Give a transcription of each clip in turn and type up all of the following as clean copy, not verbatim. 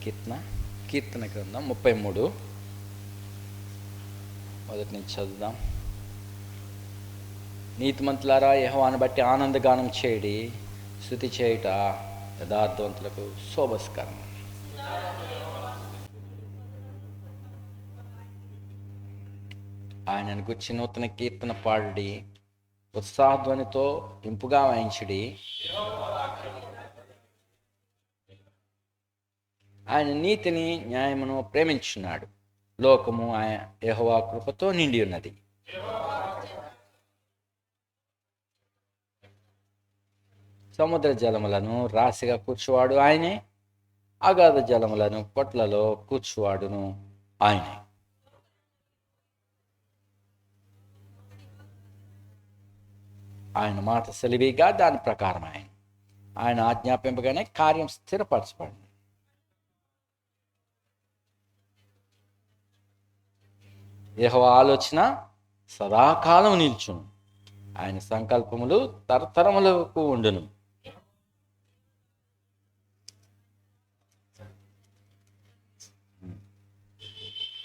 కీర్తన గ్రంథం 33 మొదటి నుంచి చదువుదాం. నీతిమంతులారా, యెహోవాను బట్టి ఆనందగానం చేయడి, స్తుతి చేయుట యథార్థవంతులకు శోభస్కరం. ఆయనను గురించి నూతన కీర్తన పాడుడి, ఉత్సాహధ్వనితో ఇంపుగా వాయించుడి. ఆయన నీతిని న్యాయమును ప్రేమించున్నాడు. లోకము యెహోవా కృపతో నిండి ఉన్నది. సముద్ర జలములను రాశిగా కూర్చువాడు ఆయనే, అగాధ జలములను పొట్లలో కూర్చువాడును ఆయనే. ఆయన మాట సెలివిగా దాని ప్రకారం ఆయన ఆజ్ఞాపింపగానే కార్యం స్థిరపరచబడింది. యెహోవా ఆలోచన సదాకాలం నిల్చును, ఆయన సంకల్పములు తరతరములకు ఉండును.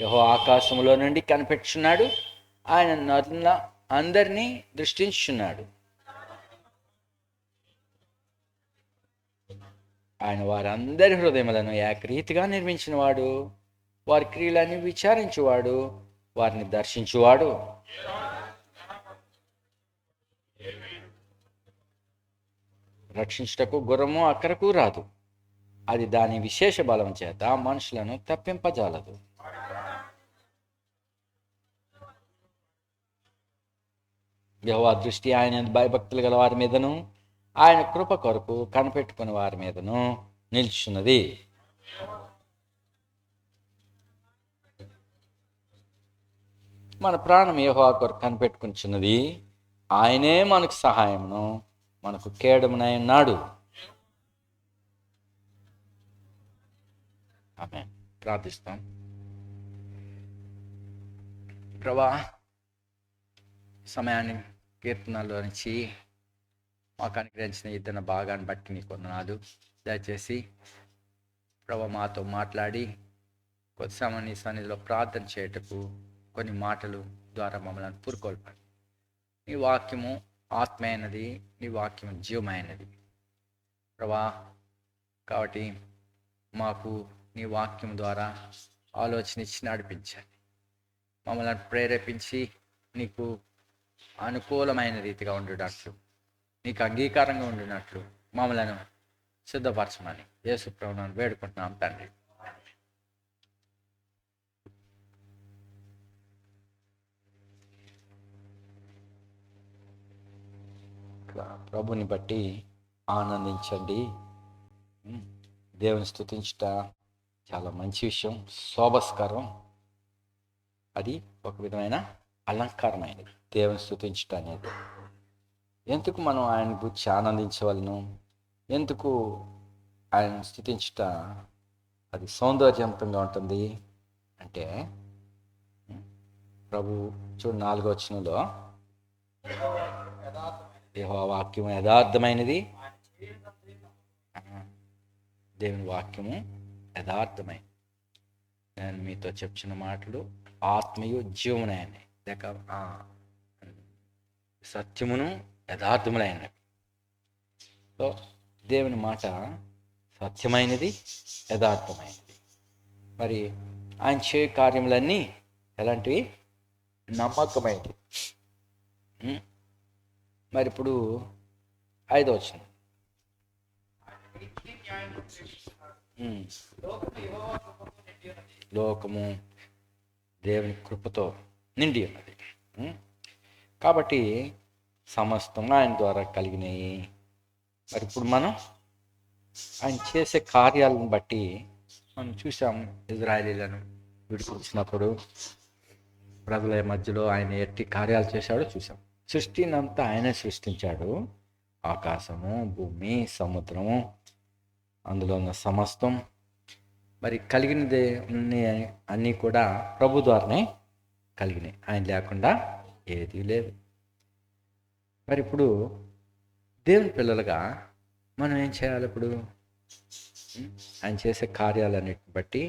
యెహోవా ఆకాశములో నుండి కనిపెట్టుచున్నాడు, ఆయన నరుల అందరినీ దృష్టించుచున్నాడు. ఆయన వారందరి హృదయములను ఏకరీతిగా నిర్మించినవాడు, వారి క్రియలని విచారించువాడు, వారిని దర్శించువాడు. రక్షించుటకు గుర్రము అక్కరకు రాదు, అది దాని విశేష బలం చేత మనుషులను తప్పింపజాలదు. యెహోవా దృష్టి ఆయన భయభక్తులు గల వారి మీదను, ఆయన కృప కొరకు కనిపెట్టుకుని వారి మీదను నిల్చున్నది. మన ప్రాణం యెహోవా కొరకు కనిపెట్టుకునిచున్నది. ఆయనే మనకు సహాయమును మనకు కేడమునై ఉన్నాడు. ఆమేన్. ప్రార్థిస్తాం. ప్రభా, సమయాన్ని కీర్తనలో నుంచి మాకు అనుగ్రహించిన ఇద్దరు భాగాన్ని బట్టి నీకు వందనాలు. దయచేసి ప్రభా మాతో మాట్లాడి కొద్ది సమయం నీ సన్నిధిలో ప్రార్థన చేయటకు కొన్ని మాటలు ద్వారా మమ్మల్ని పురుకొల్పండి. నీ వాక్యము ఆత్మైనది, నీ వాక్యము జీవమైనది ప్రభా. కాబట్టి మాకు నీ వాక్యం ద్వారా ఆలోచన ఇచ్చి నడిపించండి. మమ్మల్ని ప్రేరేపించి నీకు అనుకూలమైన రీతిగా ఉండినట్లు, నీకు అంగీకారంగా ఉండినట్లు మమ్మలను సిద్ధపరచమని యేసు ప్రభువును వేడుకుంటున్నాం తండ్రి. ప్రభుని బట్టి ఆనందించండి. దేవుని స్తుతించుట చాలా మంచి విషయం, శోభస్కరం. అది ఒక విధమైన అలంకారమైనది దేవుని స్తుతించుట అనేది. ఎందుకు మనం ఆయన గురించి ఆనందించవలను? ఎందుకు ఆయన స్తుతించుట అది సౌందర్యవంతంగా ఉంటుంది అంటే, ప్రభు చూడు 4వ వచనంలో, యెహోవా వాక్యము యథార్థమైనది, దేవుని వాక్యము యథార్థమైనది. నేను మీతో చెప్పిన మాటలు ఆత్మయు జీవమునైనవి, లేక సత్యమును యథార్థములైనవి. సో దేవుని మాట సత్యమైనది, యథార్థమైనది. మరి ఆయన చేయ కార్యములన్నీ ఎలాంటివి? నమ్మకమైనవి. మరి ఇప్పుడు 5వ వచనం, లోకము దేవుని కృపతో నిండి ఉన్నది. కాబట్టి సమస్తం ఆయన ద్వారా కలిగినాయి. మరి ఇప్పుడు మనం ఆయన చేసే కార్యాలను బట్టి మనం చూసాం. ఇజ్రాయేలీలను విడిపించినప్పుడు ప్రజల మధ్యలో ఆయన ఎట్టి కార్యాలు చేశాడో చూసాం. సృష్టిని అంతా ఆయనే సృష్టించాడు. ఆకాశము, భూమి, సముద్రము, అందులో ఉన్న సమస్తం, మరి కలిగినది అన్నీ కూడా ప్రభు ద్వారానే కలిగినాయి. ఆయన లేకుండా ఏదీ లేదు. మరి ఇప్పుడు దేవుని పిల్లలుగా మనం ఏం చేయాలి? ఇప్పుడు ఆయన చేసే కార్యాలన్నిటిని బట్టి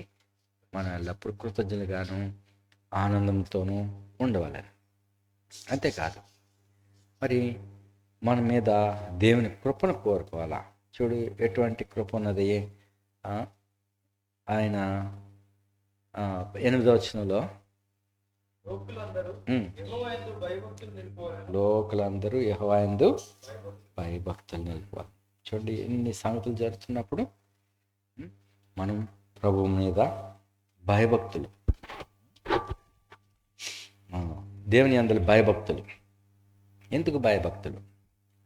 మనం ఎల్లప్పుడూ కృతజ్ఞతగాను ఆనందంతోనూ ఉండవాలని. అంతేకాదు, మరి మన మీద దేవుని కృపను కోరుకోవాలా. చూడు ఎటువంటి కృప ఉన్నది. ఆయన 8వ వచనంలో లోకులందరూ యెహోవా యందు భయభక్తులు నిలుపుకోవాలి. చూడండి, ఎన్ని సంగతులు జరుగుతున్నప్పుడు మనం ప్రభువు మీద భయభక్తులు, దేవుని యందు భయభక్తులు. ఎందుకు భయభక్తులు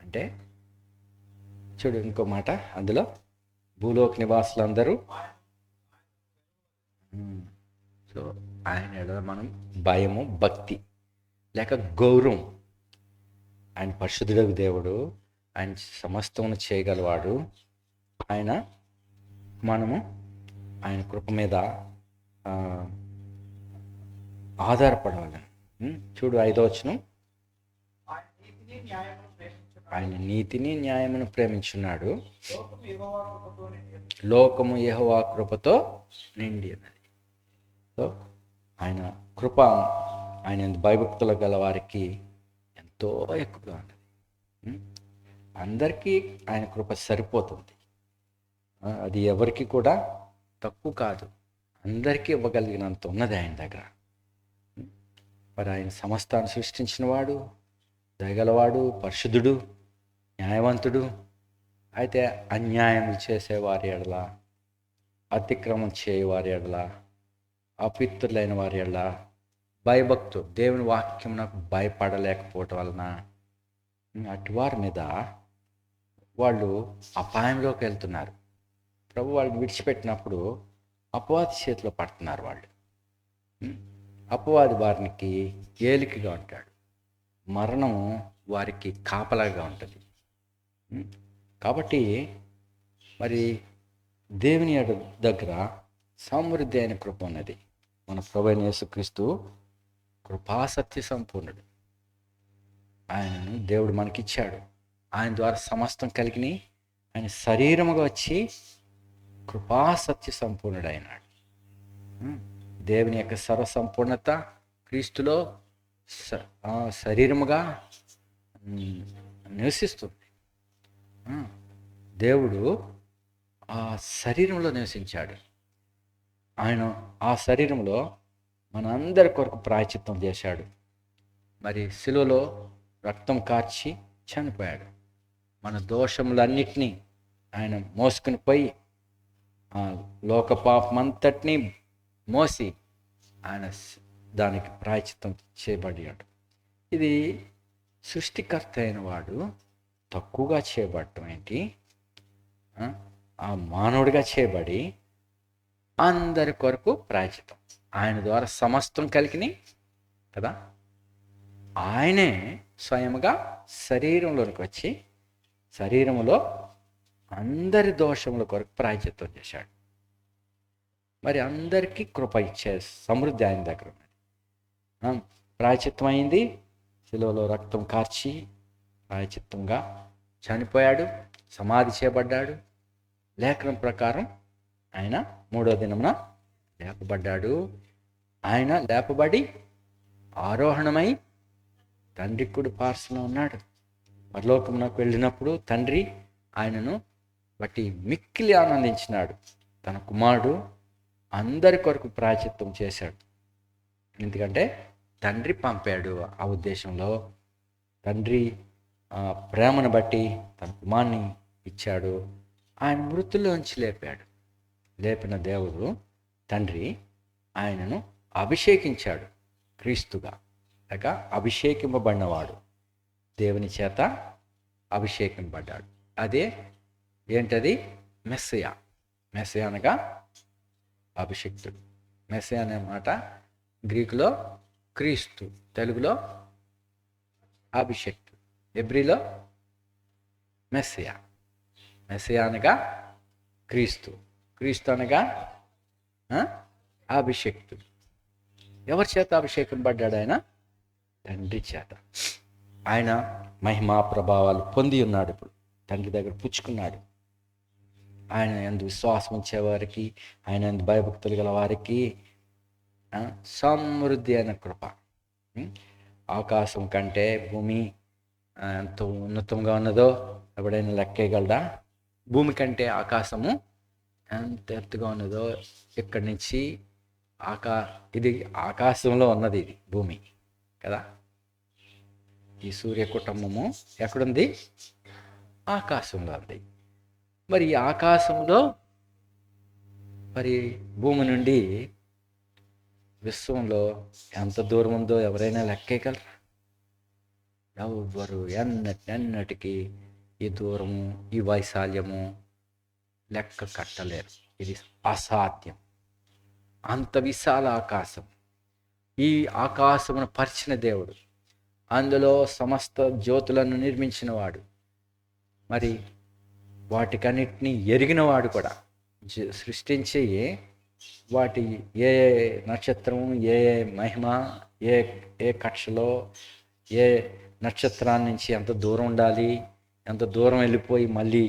అంటే, చూడు ఇంకో మాట అందులో, భూలోక నివాసులందరూ సో ఆయన ఎడల మనం భయము, భక్తి లేక గౌరవం. ఆయన పరిశుద్ధుడగు దేవుడు, ఆయన సమస్తమును చేయగలవాడు. ఆయన కృప మీద ఆధారపడవాలని. చూడు 5వ వచనం, ఆయన నీతిని న్యాయమును ప్రేమించున్నాడు, లోకము యెహోవా కృపతో నిండి ఉన్నది. సో ఆయన కృప, ఆయన భయభక్తులు గల వారికి ఎంతో ఎక్కువగా ఉన్నది. అందరికీ ఆయన కృప సరిపోతుంది. అది ఎవరికి కూడా తక్కువ కాదు, అందరికీ ఇవ్వగలిగినంత ఉన్నది ఆయన దగ్గర. మరి ఆయన సమస్తాన్ని సృష్టించిన వాడు, దయగలవాడు, పరిశుద్ధుడు, న్యాయవంతుడు. అయితే అన్యాయం చేసేవారి ఎడల, అతిక్రమం చేయవారి ఎడల, అపిత్రులైన వారి ఎడల భయభక్తులు, దేవుని వాక్యం నాకు భయపడలేకపోవటం వలన అటువారి మీద వాళ్ళు అపాయంలోకి వెళ్తున్నారు. ప్రభు వాళ్ళని విడిచిపెట్టినప్పుడు అపవాది చేతిలో పడుతున్నారు వాళ్ళు. అపవాది వారికి ఏలికగా ఉంటాడు, మరణము వారికి కాపలాగా ఉంటుంది. కాబట్టి మరి దేవుని దగ్గర సమృద్ధి అయిన కృప ఉన్నది. మన ప్రభువైన యేసుక్రీస్తు కృపాసత్య సంపూర్ణుడు. ఆయనను దేవుడు మనకిచ్చాడు. ఆయన ద్వారా సమస్తం కలిగిని ఆయన శరీరముగా వచ్చి కృపాసత్య సంపూర్ణుడు అయినాడు. దేవుని యొక్క సర్వసంపూర్ణత క్రీస్తులో శరీరముగా నివసిస్తుంది. దేవుడు ఆ శరీరంలో నివసించాడు. ఆయన ఆ శరీరంలో మనందరి కొరకు ప్రాయశ్చిత్తం చేశాడు. మరి శిలువలో రక్తం కార్చి చనిపోయాడు. మన దోషములన్నిటినీ ఆయన మోసుకుని పోయి లోక పాపమంతటినీ మోసి ఆయన దానికి ప్రాయశ్చిత్తం చేయబడ్డాడు. ఇది సృష్టికర్త అయిన వాడు తక్కువగా చేయబడటం ఏంటి? ఆ మానవుడిగా చేయబడి అందరి కొరకు ప్రాయశ్చిత్తం. ఆయన ద్వారా సమస్తం కలిగిని కదా, ఆయనే స్వయముగా శరీరంలోనికి వచ్చి శరీరములో అందరి దోషముల కొరకు ప్రాయశ్చిత్తం చేశాడు. మరి అందరికీ కృప ఇచ్చే సమృద్ధి ఆయన దగ్గర ఉన్నది. ప్రాయశ్చిత్తం అయింది, శిలువలో రక్తం కార్చి ప్రాయశ్చిత్తంగా చనిపోయాడు, సమాధి చేయబడ్డాడు. లేఖనం ప్రకారం ఆయన 3వ దినమున లేపబడ్డాడు. ఆయన లేపబడి ఆరోహణమై తండ్రి కుడి పార్శ్వన ఉన్నాడు. పరలోకమునకు వెళ్ళినప్పుడు తండ్రి ఆయనను బట్టి మిక్కిలి ఆనందించినాడు. తన కుమారుడు అందరి కొరకు ప్రాయశ్చిత్తం చేశాడు. ఎందుకంటే తండ్రి పంపాడు. ఆ ఉద్దేశంలో తండ్రి ప్రేమను బట్టి తన కుమారుని ఇచ్చాడు. ఆయన మృతుల్లోంచి లేపాడు. లేపిన దేవుడు తండ్రి ఆయనను అభిషేకించాడు క్రీస్తుగా, లేక అభిషేకింపబడినవాడు, దేవుని చేత అభిషేకింపబడ్డాడు. అదే ఏంటది? మెస్సయా. మెస్సయా అనగా అభిషిక్తుడు. మెస్సయా అనే మాట గ్రీకులో క్రీస్తు, తెలుగులో అభిషేక్తుడు, హెబ్రీలో మెస్సయా. మెస్సయా అనగా క్రీస్తు, క్రీస్తు అనగా అభిషేక్తుడు. ఎవరి చేత అభిషేకం పడ్డాడు? ఆయన తండ్రి చేత. ఆయన మహిమా ప్రభావాలు పొంది ఉన్నాడు. ఇప్పుడు తండ్రి దగ్గర పుచ్చుకున్నాడు. ఆయన యందు విశ్వాసం ఉంచేవారికి, ఆయన యందు భయభక్తులు గల వారికి సమృద్ధి అయిన కృప. ఆకాశం కంటే భూమి ఎంత ఉన్నతంగా ఉన్నదో ఎవడైనా లెక్కేయగలడా? భూమి కంటే ఆకాశము ఎంత ఎత్తుగా ఉన్నదో. ఇక్కడి నుంచి ఇది ఆకాశంలో ఉన్నది, ఇది భూమి కదా. ఈ సూర్య కుటుంబము ఎక్కడుంది? ఆకాశంలో ఉంది. మరి ఈ ఆకాశంలో మరి భూమి నుండి విశ్వంలో ఎంత దూరం ఉందో ఎవరైనా లెక్కేయగలరా? ఎవరు ఎన్నటికి ఈ దూరము, ఈ వైశాల్యము లెక్క కట్టలేరు. ఇది అసాధ్యం. అంత విశాల ఆకాశం. ఈ ఆకాశమును పరిచిన దేవుడు, అందులో సమస్త జ్యోతులను నిర్మించిన వాడు, మరి వాటికన్నిటినీ ఎరిగినవాడు కూడా, సృష్టించి వాటి ఏ నక్షత్రం, ఏ మహిమ, ఏ కక్షలో ఏ నక్షత్రాన్ని నుంచి ఎంత దూరం ఉండాలి, ఎంత దూరం వెళ్ళిపోయి మళ్ళీ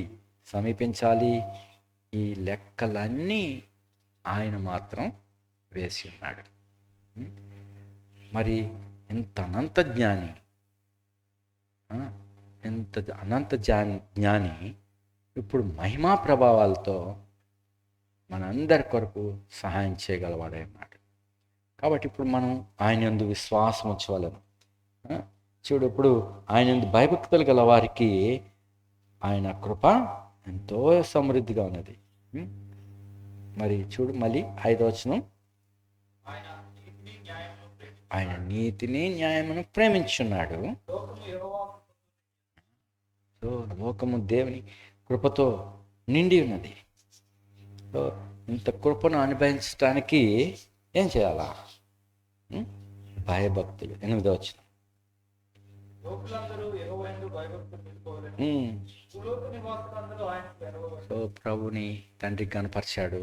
సమీపించాలి, ఈ లెక్కలన్నీ ఆయన మాత్రం వేసి ఉన్నాడు. మరి ఇంత అనంత జ్ఞాని, ఇంత అనంత జ్ఞాని ఇప్పుడు మహిమా ప్రభావాలతో మనందరి కొరకు సహాయం చేయగలవాడే అన్నాడు. కాబట్టి ఇప్పుడు మనం ఆయన యందు విశ్వాసం ఉంచవలను. చూడు, ఇప్పుడు ఆయన యందు భయభక్తులు గల వారికి ఆయన కృప ఎంతో సమృద్ధిగా ఉన్నది. మరి చూడు, మళ్ళీ 5వ వచనం, ఆయన నీతిని న్యాయమును ప్రేమించున్నాడు. సో లోకము దేవుని కృపతో నిండి ఉన్నది. సో ఇంత కృపను అనుభవించడానికి ఏం చేయాలా? భయభక్తులు. 8వ వచనం, సో ప్రభుని తండ్రికి కనపరిచాడు,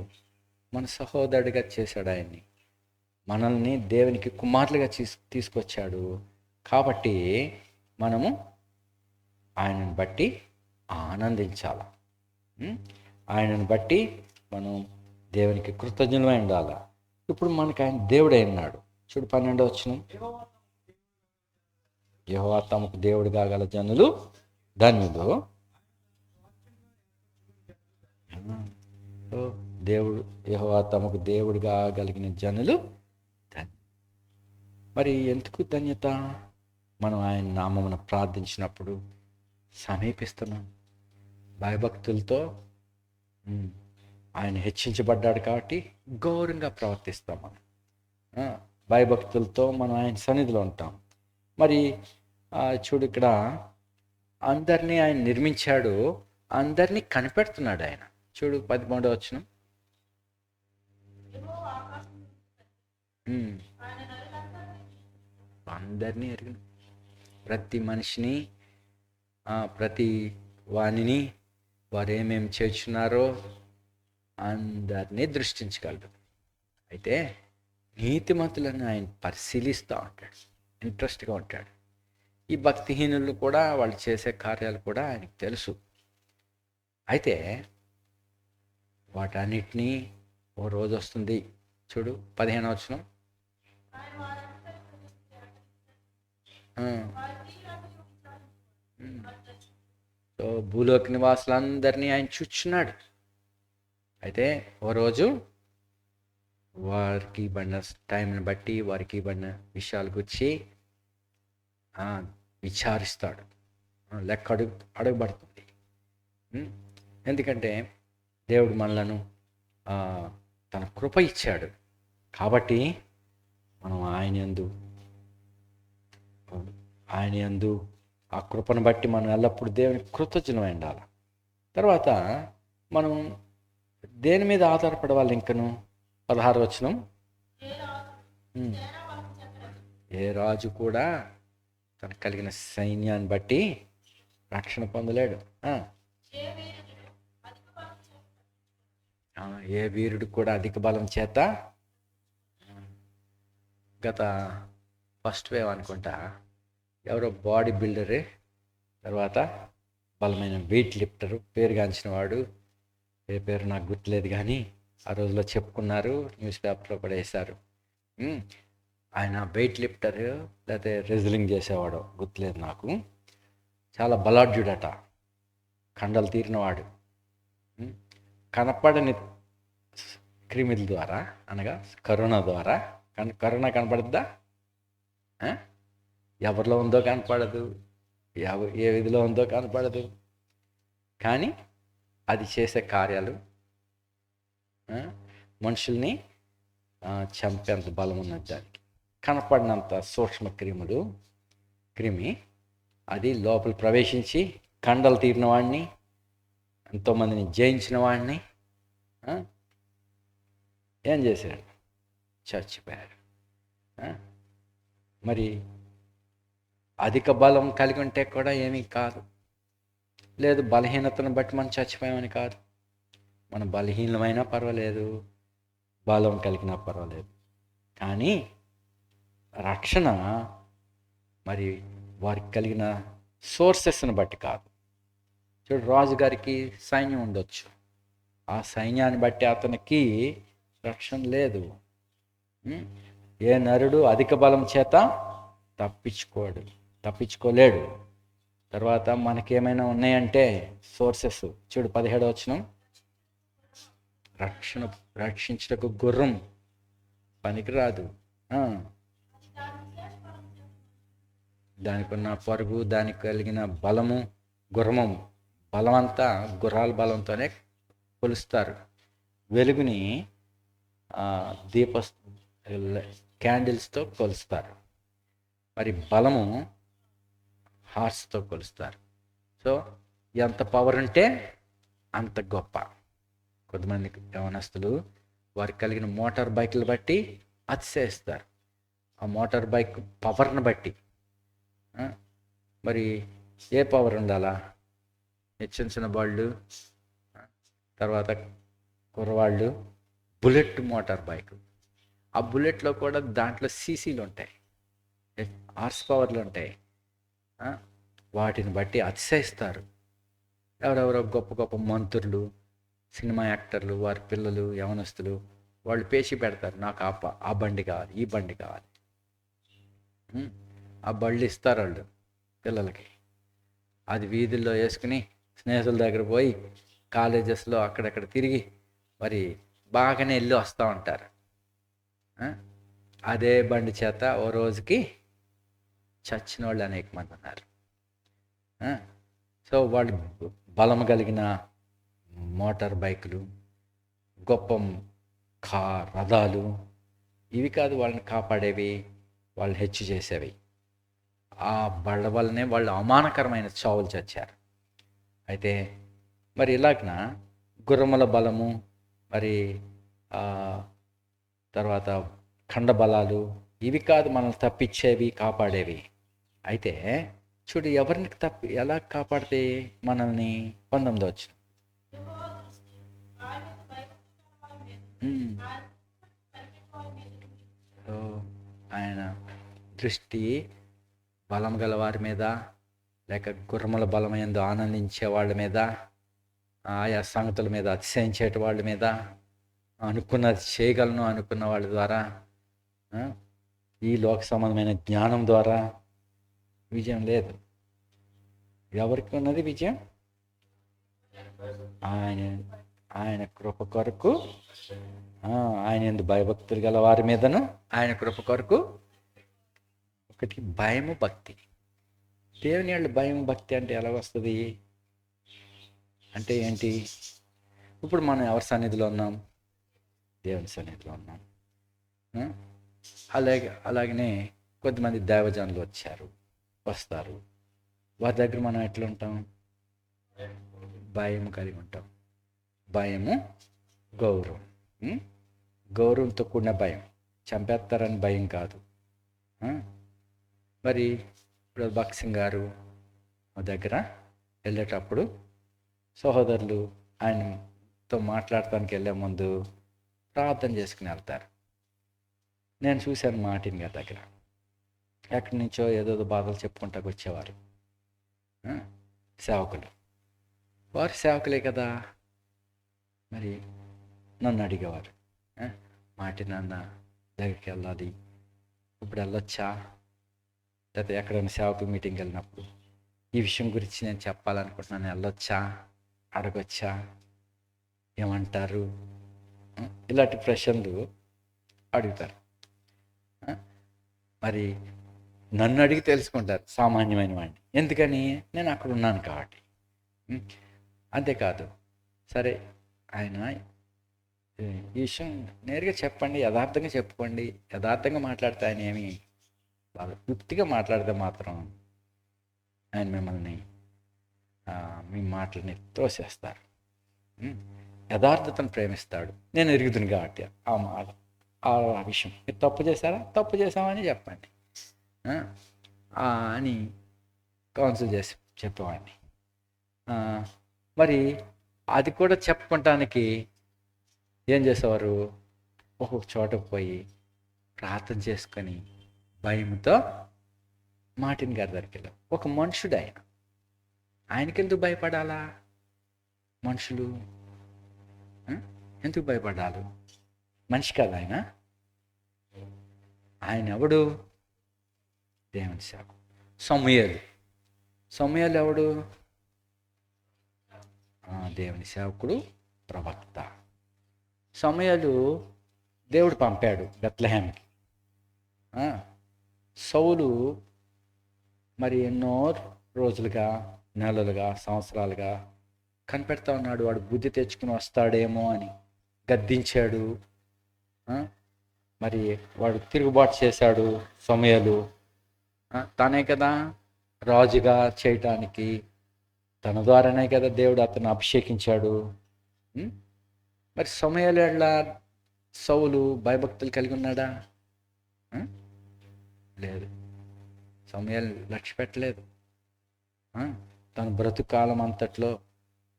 మన సహోదరుడిగా చేశాడు, ఆయన్ని మనల్ని దేవునికి కుమారులుగా తీసుకొచ్చాడు. కాబట్టి మనము ఆయనను బట్టి ఆనందించాల. ఆయనను బట్టి మనం దేవునికి కృతజ్ఞులమై ఉండాలి. ఇప్పుడు మనకు ఆయన దేవుడై ఉన్నాడు. చూడు 12వ వచనం, యెహోవా తమకు దేవుడు కాగల జనులు ధన్యులు. దేవుడు యెహోవా తమకు దేవుడు కాగలిగిన జనులు ధన్యులు. మరి ఎందుకు ధన్యత? మనం ఆయన నామమున ప్రార్థించినప్పుడు సమీపిస్తున్నాం భయభక్తులతో. ఆయన హెచ్చించబడ్డాడు కాబట్టి గౌరవంగా ప్రవర్తిస్తాం. మనం భయభక్తులతో మనం ఆయన సన్నిధిలో ఉంటాం. మరి చూడు, ఇక్కడ అందరినీ ఆయన నిర్మించాడు, అందరినీ కనిపెడుతున్నాడు ఆయన. చూడు 13వ వచనం, అందరినీ ఎరిగిన ప్రతి మనిషిని, ప్రతి వాణిని, వారు ఏమేమి చేస్తున్నారో అందరినీ దృష్టించగలడు. అయితే నీతిమంతులను ఆయన పరిశీలిస్తూ ఉంటాడు, ఇంట్రెస్ట్గా ఉంటాడు. ఈ భక్తిహీనులు కూడా, వాళ్ళు చేసే కార్యాలు కూడా ఆయనకు తెలుసు. అయితే వాటన్నిటినీ ఓ రోజు వస్తుంది. చూడు 15వ వచనం, సో భూలోక నివాసులందరినీ ఆయన చూచున్నాడు. అయితే ఓ రోజు వారికి పడిన టైంని బట్టి, వారికి పడిన విషయాల గురించి విచారిస్తాడు. లెక్క అడగబడుతుంది. ఎందుకంటే దేవుడు మనలను తన కృప ఇచ్చాడు కాబట్టి మనం ఆయన యందు ఆ కృపను బట్టి మనం ఎల్లప్పుడూ దేవుని కృతజ్ఞులమై ఉండాలి. తర్వాత మనం దేని మీద ఆధారపడవాలి? ఇంకను 16వ వచనం, ఏ రాజు కూడా తనకు కలిగిన సైన్యాన్ని బట్టి రక్షణ పొందలేడు. ఏ వీరుడు కూడా అధిక బలం చేత, గత ఫస్ట్ వేవ్ అనుకుంటా, ఎవరో బాడీ బిల్డరే, తర్వాత బలమైన వెయిట్ లిఫ్టరు, పేరుగాంచిన వాడు, ఏ పేరు నాకు గుర్తులేదు కానీ ఆ రోజులో చెప్పుకున్నారు, న్యూస్ పేపర్లో కూడా వేశారు. ఆయన వెయిట్ లిఫ్టర్ లేకపోతే రెజ్లింగ్ చేసేవాడు గుర్తులేదు నాకు. చాలా బలాఢ్యుడట, కండలు తీరినవాడు. కనపడని క్రిమిల ద్వారా, అనగా కరోనా ద్వారా. కరోనా కనపడుద్దా? ఎవరిలో ఉందో కనపడదు, ఏ విధిలో ఉందో కనపడదు, కానీ అది చేసే కార్యాలు మనుషుల్ని చంపేంత బలం ఉన్నది దానికి. కనపడినంత సూక్ష్మ క్రిమి అది లోపల ప్రవేశించి కండలు తీరిన వాడిని, ఎంతోమందిని జయించిన వాడిని ఏం చేశాడు? చచ్చిపోయాడు. మరి అధిక బలం కలిగి ఉంటే కూడా ఏమీ కాదు. లేదు, బలహీనతను బట్టి మనం చచ్చిపోయామని కాదు. మనం బలహీనమైనా పర్వాలేదు, బలం కలిగినా పర్వాలేదు, కానీ రక్షణ మరి వారికి కలిగిన సోర్సెస్ని బట్టి కాదు. చూడు, రాజుగారికి సైన్యం ఉండొచ్చు, ఆ సైన్యాన్ని బట్టి అతనికి రక్షణ లేదు. ఏ నరుడు అధిక బలం చేత తప్పించుకోలేడు. తర్వాత మనకేమైనా ఉన్నాయంటే సోర్సెస్. చూడు 17వ వచనం, రక్షించటకు గుర్రం పనికిరాదు, దానికి ఉన్న పరుగు, దానికి కలిగిన బలము, గుర్రము బలమంతా గుర్రాల బలంతోనే కొలుస్తారు. వెలుగుని క్యాండిల్స్తో కొలుస్తారు. మరి బలము హార్స్తో కొలుస్తారు. సో ఎంత పవర్ ఉంటే అంత గొప్ప. కొంతమంది యవనస్తులు వారికి కలిగిన మోటార్ బైక్లు బట్టి అతిశయిస్తారు. ఆ మోటార్ బైక్ పవర్ని బట్టి. మరి ఏ పవర్ ఉండాలా? చిన్న వాళ్ళు, తర్వాత కుర్రవాళ్ళు బుల్లెట్ మోటార్ బైక్. ఆ బుల్లెట్లో కూడా దాంట్లో సీసీలు ఉంటాయి, హార్స్ పవర్లు ఉంటాయి. వాటిని బట్టి అతిశయిస్తారు. ఎవరెవరో గొప్ప గొప్ప మంత్రులు, సినిమా యాక్టర్లు, వారి పిల్లలు, యవనస్తులు వాళ్ళు పేచి పెడతారు, నాకు ఆ బండి కావాలి, ఈ బండి కావాలి. ఆ బళ్ళు ఇస్తారు వాళ్ళు పిల్లలకి. అది వీధుల్లో వేసుకుని స్నేహితుల దగ్గర పోయి కాలేజెస్లో అక్కడక్కడ తిరిగి మరి బాగానే వెళ్ళి వస్తూ ఉంటారు. అదే బండి చేత ఓ రోజుకి చచ్చిన వాళ్ళు అనేక మంది ఉన్నారు. సో వాళ్ళు బలం కలిగిన మోటార్ బైకులు, గొప్ప రథాలు ఇవి కాదు వాళ్ళని కాపాడేవి, వాళ్ళు హెచ్చు చేసేవి. ఆ బళ్ళ వల్లనే వాళ్ళు అవమానకరమైన చావులు చచ్చారు. అయితే మరి ఇలాగన గుర్రముల బలము, మరి తర్వాత ఖండ బలాలు ఇవి కాదు మనల్ని తప్పించేవి, కాపాడేవి. అయితే చూడు, ఎవరిని ఎలా కాపాడితే మనల్ని? 19వ వచనం, ఆయన దృష్టి బలం గల వారి మీద, లేక గుర్రముల బలమైందో ఆనందించే వాళ్ళ మీద, ఆయా సంగతుల మీద అతిశయించేటి వాళ్ళ మీద, అనుకున్నది చేయగలను అనుకున్న వాళ్ళ ద్వారా, ఈ లోక సంబంధమైన జ్ఞానం ద్వారా విజయం లేదు. ఎవరికి ఉన్నది విజయం? ఆయన కృప కొరకు, ఆయన యందు భయభక్తులు గల వారి మీదను ఆయన కృప కొరకు. ఒకటి భయము, భక్తి. దేవుని వాళ్ళు భయం, భక్తి అంటే ఎలా వస్తుంది? అంటే ఏంటి? ఇప్పుడు మనం ఎవరి సన్నిధిలో ఉన్నాం? దేవుని సన్నిధిలో ఉన్నాం. అలాగనే కొద్దిమంది దైవజనులు వస్తారు. వారి దగ్గర మనం ఎట్లా ఉంటాం? భయము కలిగి ఉంటాం. భయము, గౌరవం. గౌరవంతో కూడిన భయం, చంపేస్తారని భయం కాదు. మరి ఇప్పుడు భక్సింగ్ గారు దగ్గర వెళ్ళేటప్పుడు సహోదరులు ఆయనతో మాట్లాడటానికి వెళ్ళే ముందు ప్రార్థన చేసుకుని వెళ్తారు. నేను చూశాను మార్టిన్ గారి దగ్గర. ఎక్కడి నుంచో ఏదో బాధలు చెప్పుకుంటాకు వచ్చేవారు సేవకులు. వారు సేవకులే కదా, మరి నన్ను అడిగేవారు, మాటి నాన్న దగ్గరికి వెళ్ళాలి, ఇప్పుడు వెళ్ళొచ్చా, లేకపోతే ఎక్కడైనా సేవకు మీటింగ్కి వెళ్ళినప్పుడు ఈ విషయం గురించి నేను చెప్పాలనుకుంటున్నాను, వెళ్ళొచ్చా, అడగొచ్చా, ఏమంటారు, ఇలాంటి ప్రశ్నలు అడుగుతారు. మరి నన్ను అడిగి తెలుసుకుంటారు సామాన్యమైన వాడిని. ఎందుకని? నేను అక్కడ ఉన్నాను కాబట్టి. అంతేకాదు, సరే ఆయన ఈ విషయం నేరుగా చెప్పండి, యథార్థంగా చెప్పుకోండి, యథార్థంగా మాట్లాడితే ఆయన ఏమి బాగా యుక్తిగా మాట్లాడితే మాత్రం ఆయన మిమ్మల్ని మీ మాటలని తోసేస్తారు. యథార్థతను ప్రేమిస్తాడు, నేను ఎరుగుదును కాబట్టి ఆ మాట ఆ విషయం. మీరు తప్పు చేశారా? తప్పు చేశామని చెప్పండి అని కౌన్సిల్ చేసి చెప్పేవాడిని. మరి అది కూడా చెప్పుకోవటానికి ఏం చేసేవారు, ఒక్కొక్క చోటకు పోయి ప్రార్థన చేసుకొని భయంతో మార్టిన్ గారి దగ్గరికి వెళ్ళాం. ఒక మనుషుడు ఆయనకెందుకు భయపడాలా? మనుషులు ఎందుకు భయపడాలి? మనిషి కాదు ఆయన. ఆయన ఎవడు? దేవుని సేవకుడు. సమూయేలు ఎవడు? దేవుని సేవకుడు, ప్రవక్త. సమూయేలు దేవుడు పంపాడు బెత్లెహేంకి. సౌలు మరి ఎన్నో రోజులుగా, నెలలుగా, సంవత్సరాలుగా కనిపెడతా ఉన్నాడు, వాడు బుద్ధి తెచ్చుకుని వస్తాడేమో అని. గద్దించాడు. మరి వాడు తిరుగుబాటు చేశాడు సమూయేలు. తనే కదా రాజుగా చేయటానికి, తన ద్వారానే కదా దేవుడు అతను అభిషేకించాడు. మరి సమూయేలు ఎట్లా సౌలు భయభక్తులు కలిగి ఉన్నాడా? లేదు. సమూయేలు లక్ష్య పెట్టలేదు. తన బ్రతుకు కాలం అంతట్లో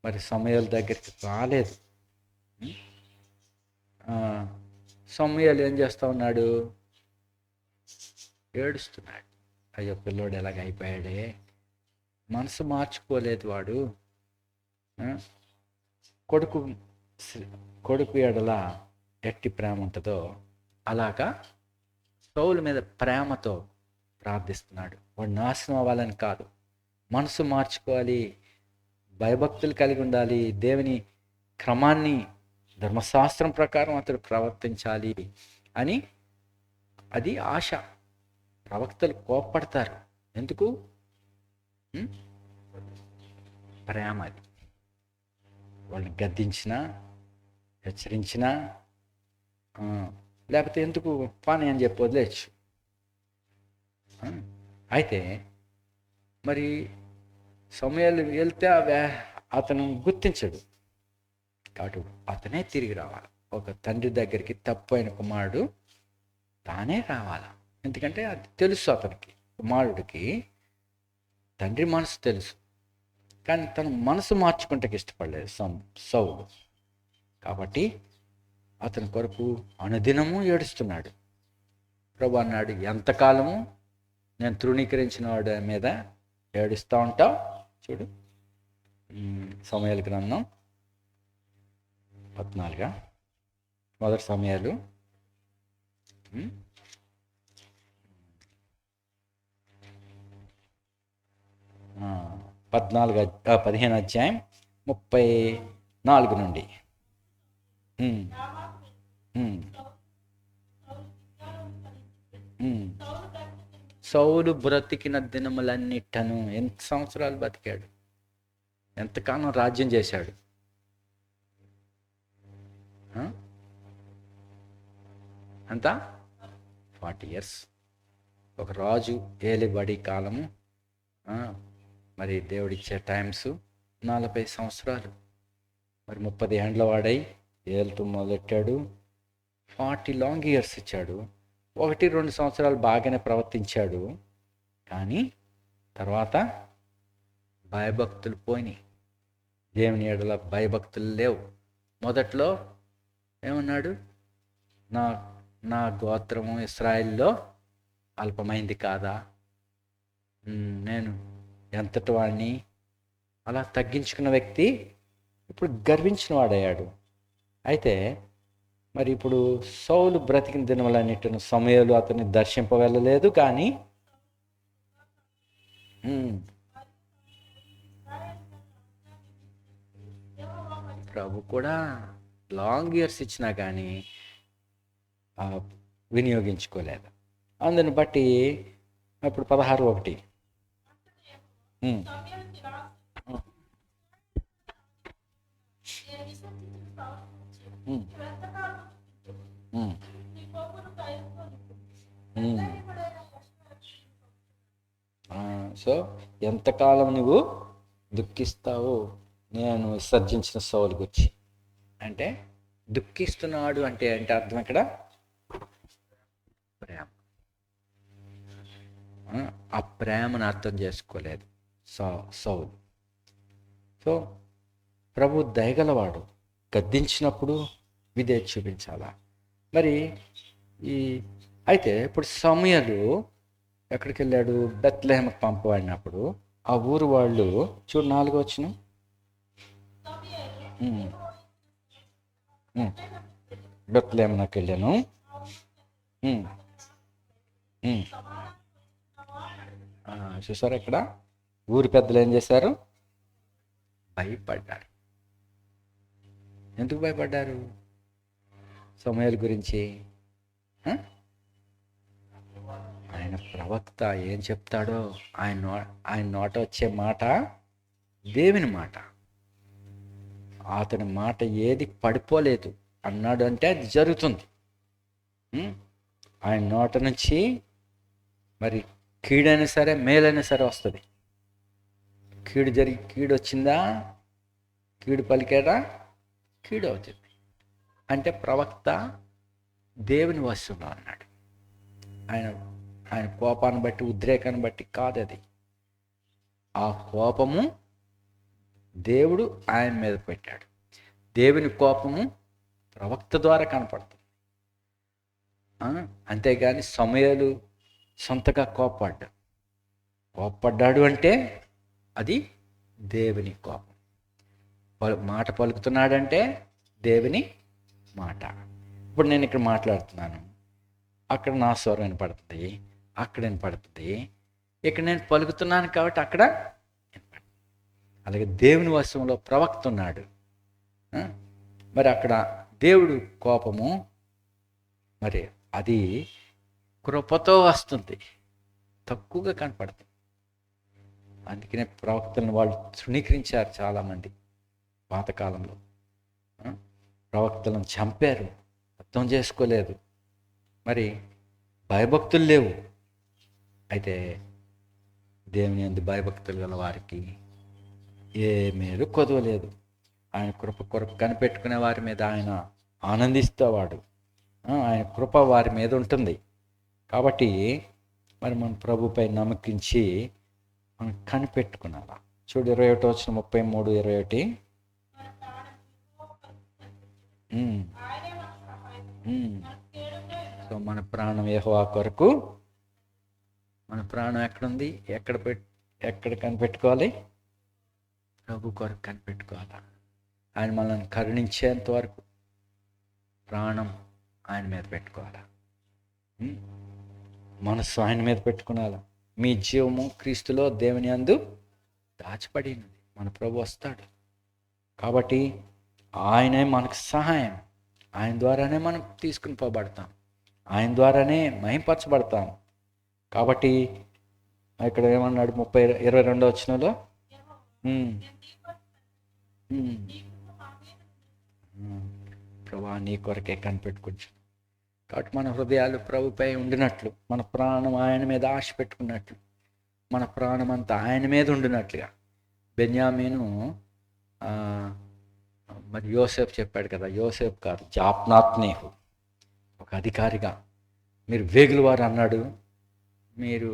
మరి సమూయేలు దగ్గరికి రాలేదు. సమూయేలు ఏం చేస్తా ఉన్నాడు? ఏడుస్తున్నాడు. అయ్యో పిల్లోడు ఎలాగ అయిపోయాడే, మనసు మార్చుకోలేదు వాడు. కొడుకు ఎడల ఎట్టి ప్రేమ ఉంటుందో అలాగా సౌలు మీద ప్రేమతో ప్రార్థిస్తున్నాడు. వాడు నాశనం అవ్వాలని కాదు, మనసు మార్చుకోవాలి, భయభక్తులు కలిగి ఉండాలి, దేవుని క్రమాన్ని, ధర్మశాస్త్రం ప్రకారం అతడు ప్రవర్తించాలి అని. అది ఆశ. ప్రవక్తలు కోప్పడతారు. ఎందుకు? ప్రేమ. అది వాళ్ళని గద్దించినా, హెచ్చరించినా, లేకపోతే ఎందుకు పాని అని చెప్పి వదిలేయచ్చు. అయితే మరి సమూయేలు వెళ్తే అతను గుర్తించడు కాబట్టి అతనే తిరిగి రావాలి. ఒక తండ్రి దగ్గరికి తప్పు అయిన కుమారుడు తానే రావాలా. ఎందుకంటే అది తెలుసు అతనికి, కుమారుడికి తండ్రి మనసు తెలుసు, కానీ తను మనసు మార్చుకుంటే ఇష్టపడలేదు సౌలు. కాబట్టి అతని కొరకు అనుదినము ఏడుస్తున్నాడు. ప్రభు అన్నాడు, ఎంతకాలము నేను తృణీకరించిన వాడి మీద ఏడుస్తూ ఉంటావు? చూడు, సమూయేలు గ్రంథం 14 మొదటి సమూయేలు 15 అధ్యాయం 34 నుండి. సౌలు బ్రతికిన దినములన్నిటను ఎంత సంవత్సరాలు బతికాడు, ఎంతకాలం రాజ్యం చేశాడు? అంతా 40 years. ఒక రాజు ఏలిబడి కాలము, మరి దేవుడిచ్చే టైమ్స్ 40 సంవత్సరాలు. మరి 30 ఏండ్ల వాడై ఏలుతూ మొదలెట్టాడు. 40 లాంగ్ ఇయర్స్ ఇచ్చాడు. 1-2 సంవత్సరాలు బాగానే ప్రవర్తించాడు, కానీ తర్వాత భయభక్తులు పోయినాయి. దేవుని ఎడల భయభక్తులు లేవు. మొదట్లో ఏమన్నాడు? నా గోత్రము ఇశ్రాయేల్లో అల్పమైంది కాదా, నేను ఎంతటి వాడిని. అలా తగ్గించుకున్న వ్యక్తి ఇప్పుడు గర్వించిన వాడయ్యాడు. అయితే మరి ఇప్పుడు సౌలు బ్రతికిన దినములన్నిటిని సమయాలు అతన్ని దర్శింపవెళ్ళలేదు, కానీ ప్రభు కూడా లాంగ్ ఇయర్స్ ఇచ్చినా కానీ వినియోగించుకోలేదు. అందుని బట్టి ఇప్పుడు 16:1 సో ఎంతకాలం నువ్వు దుఃఖిస్తావు నేను విసర్జించిన సౌలు గురించి అంటే, దుఃఖిస్తున్నాడు అంటే అంటే అర్థం ఇక్కడ ప్రేమ. ఆ ప్రేమను అర్థం చేసుకోలేదు సౌలు. సో ప్రభు దయగలవాడు, గద్దించినప్పుడు విధేయత చూపించాలా. మరి అయితే ఇప్పుడు సమూయేలు ఎక్కడికి వెళ్ళాడు? బెత్లెహేముకు పంపబడినప్పుడు ఆ ఊరు వాళ్ళు చూడు 4వ వచనం, బెత్లెహేమునకు వెళ్ళాను. చూసారా ఇక్కడ ఊరి పెద్దలు ఏం చేశారు? భయపడ్డారు. ఎందుకు భయపడ్డారు? సమూయేలు గురించి ఆయన ప్రవక్త ఏం చెప్తాడో, ఆయన నోట వచ్చే మాట దేవుని మాట. అతని మాట ఏది పడిపోలేదు అన్నాడు అంటే అది జరుగుతుంది. ఆయన నోట నుంచి మరి కీడైనా సరే మేలైనా సరే వస్తుంది. కీడు వచ్చిందా, కీడు పలికాడా, కీడు అవుతుంది. అంటే ప్రవక్త దేవుని వశంలో అన్నాడు. ఆయన కోపాన్ని బట్టి, ఉద్రేకాన్ని బట్టి కాదు అది. ఆ కోపము దేవుడు ఆయన మీద పెట్టాడు. దేవుని కోపము ప్రవక్త ద్వారా కనపడుతుంది. అంతేగాని సమూయేలు సొంతగా కోప్పడ్డాడు అంటే అది దేవుని కోపం. మాట పలుకుతున్నాడంటే దేవుని మాట. ఇప్పుడు నేను ఇక్కడ మాట్లాడుతున్నాను, అక్కడ నా స్వరం వినపడుతుంది, అక్కడ వినపడుతుంది. ఇక్కడ నేను పలుకుతున్నాను కాబట్టి అక్కడ వినపడుతుంది. అలాగే దేవుని వశంలో ప్రవక్త ఉన్నాడు. మరి అక్కడ దేవుడు కోపము మరి అది కృపతో వస్తుంది, తక్కువగా కనపడుతుంది. అందుకనే ప్రవక్తలను వాళ్ళు తృణీకరించారు చాలామంది. పాతకాలంలో ప్రవక్తలను చంపారు, అర్థం చేసుకోలేదు. మరి భయభక్తులు లేవు. అయితే దేవుని యందు భయభక్తులు గల వారికి ఏ మేలు కొదవలేదు. ఆయన కృప కొరకు కనిపెట్టుకునే వారి మీద ఆయన ఆనందిస్తేవాడు. ఆయన కృప వారి మీద ఉంటుంది. కాబట్టి మరి మన ప్రభుపై నమ్మకించి మనం కనిపెట్టుకున్నారా. చూడు 21 వచ్చిన 33, 21. సో మన ప్రాణం యెహోవా కొరకు, మన ప్రాణం ఎక్కడుంది, ఎక్కడ కనిపెట్టుకోవాలి? ప్రభు కొరకు కనిపెట్టుకోవాలా. ఆయన మనల్ని కరుణించేంత వరకు ప్రాణం ఆయన మీద పెట్టుకోవాలా, మనస్సు ఆయన మీద పెట్టుకునాలా. మీ జీవము క్రీస్తులో దేవుని యందు దాచిపడినది. మన ప్రభు వస్తాడు కాబట్టి ఆయనే మనకు సహాయం. ఆయన ద్వారానే మనం తీసుకుని పోబడతాం, ఆయన ద్వారానే మహింపరచబడతాం. కాబట్టి ఇక్కడ ఏమన్నాడు 22వ వచనంలో, ప్రభా నీ కొరకే కనిపెట్టుకుంటాను. కాబట్టి మన హృదయాలు ప్రభుపై ఉండినట్లు, మన ప్రాణం ఆయన మీద ఆశ పెట్టుకున్నట్లు, మన ప్రాణం అంతా ఆయన మీద ఉండినట్లుగా. బెన్యామీను మరి యోసేపు చెప్పాడు కదా, యోసేపు కాదు జాప్నాత్నేహు ఒక అధికారిగా, మీరు వేగుల వారు అన్నాడు. మీరు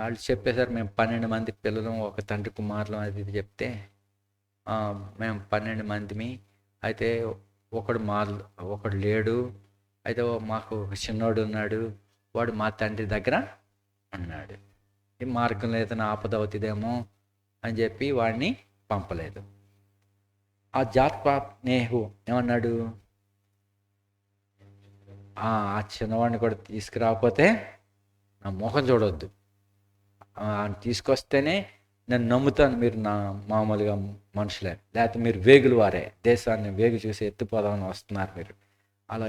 వాళ్ళు చెప్పేశారు మేము 12 మంది పిల్లలు, ఒక తండ్రి కుమారులు అది ఇది చెప్తే మేము 12 మందిమి, అయితే ఒకడు లేడు, అయితే మాకు ఒక చిన్నోడు ఉన్నాడు, వాడు మా తండ్రి దగ్గర ఉన్నాడు, ఈ మార్గంలో ఏదైనా ఆపద అవుతుందేమో అని చెప్పి వాడిని పంపలేదు. ఆ జాత్పానేహు ఏమన్నాడు, ఆ చిన్నవాడిని కూడా తీసుకురాకపోతే నా ముఖం చూడొద్దు, తీసుకొస్తేనే నేను నమ్ముతాను మీరు నా మామూలుగా మనుషులే, లేకపోతే మీరు వేగులు వారే, దేశాన్ని వేగు చూసి ఎత్తిపోదామని వస్తున్నారు మీరు,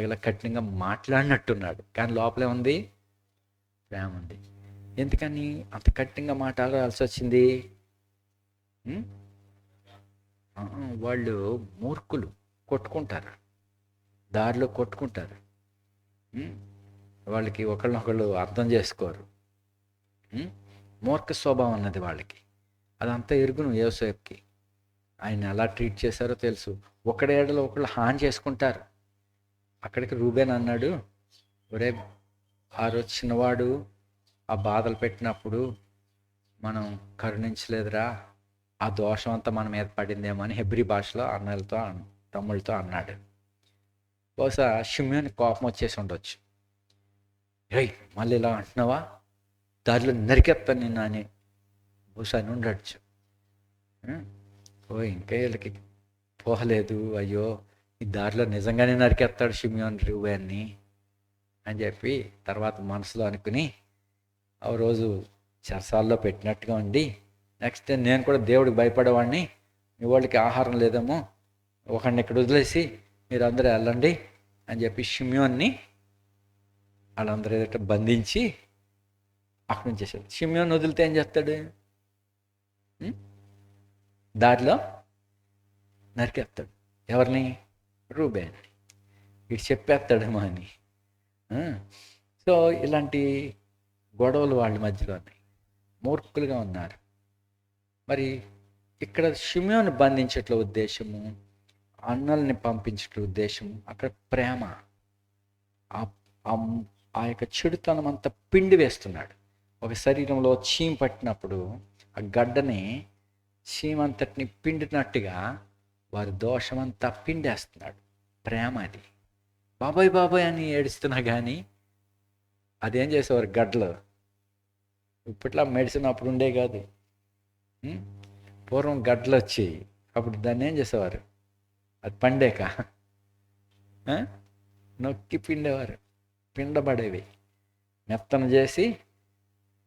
ఇలా కఠినంగా మాట్లాడినట్టున్నాడు. కానీ లోపలే ఉంది, ప్రేమ ఉంది. ఎందుకని అంత కఠినంగా మాట్లాడాల్సి వచ్చింది? వాళ్ళు మూర్ఖులు, కొట్టుకుంటారు, దారిలో కొట్టుకుంటారు, వాళ్ళకి ఒకళ్ళనొకళ్ళు అర్థం చేసుకోరు, మూర్ఖ స్వభావం అన్నది వాళ్ళకి. అదంతా ఎరుగును యోసేపుకి. ఆయన ఎలా ట్రీట్ చేశారో తెలుసు. ఒకడి ఏడలో ఒకళ్ళు హాని చేసుకుంటారు. అక్కడికి రూబేన్ అన్నాడు, ఒరే ఆ రోజు చిన్నవాడు ఆ బాధలు పెట్టినప్పుడు మనం కరుణించలేదురా, ఆ దోషం అంతా మన మీద పడిందేమో అని హెబ్రీ భాషలో అన్నలతో తమ్ముళ్ళతో అన్నాడు. బహుశా షిమ్యోనికి కోపం వచ్చేసి ఉండొచ్చు. రై మళ్ళీ ఇలా అంటున్నావా, దారిలో నరికెత్తాను నిన్ను అని బహుశా అని ఉండొచ్చు. ఇంకా వీళ్ళకి పోహలేదు, అయ్యో ఈ దారిలో నిజంగానే నరికెత్తాడు షిమ్యోన్ రూబేన్ని అని చెప్పి తర్వాత మనసులో అనుకుని ఆ రోజు చెరసాల్లో పెట్టినట్టుగా ఉండి, నెక్స్ట్ డే నేను కూడా దేవుడికి భయపడేవాడిని, మీ వాళ్ళకి ఆహారం లేదేమో, ఒకడిని ఇక్కడ వదిలేసి మీరు అందరూ వెళ్ళండి అని చెప్పి షిమ్యోన్ని వాళ్ళందరూ ఎదుట బంధించి అక్కడి నుంచి చేశాడు. షిమ్యోన్ వదిలితే ఏం చేస్తాడు, దారిలో నరికేస్తాడు. ఎవరిని? రూబేన్ని. ఇటు చెప్పేస్తాడేమో అని. సో ఇలాంటి గొడవలు వాళ్ళ మధ్యలో ఉన్నాయి, మూర్ఖులుగా ఉన్నారు. మరి ఇక్కడ షిమ్యోను బంధించట్ల ఉద్దేశము, అన్నల్ని పంపించట్ల ఉద్దేశము, అక్కడ ప్రేమ. ఆ యొక్క చెడుతనం అంతా పిండి వేస్తున్నాడు. ఒక శరీరంలో చీమ పట్టినప్పుడు ఆ గడ్డని చీమంతటిని పిండినట్టుగా వారి దోషమంతా పిండేస్తున్నాడు. ప్రేమ అది. బాబాయ్ బాబాయ్ అని ఏడుస్తున్నా కానీ అదేం చేసేవారు గడ్డలు. ఇప్పట్లో మెడిసిన్ అప్పుడు ఉండే కాదు. పూర్వం గడ్డలు వచ్చేవి, అప్పుడు దాన్ని ఏం చేసేవారు, అది పండాక నొక్కి పిండేవారు, పిండబడేవి. మెత్తన చేసి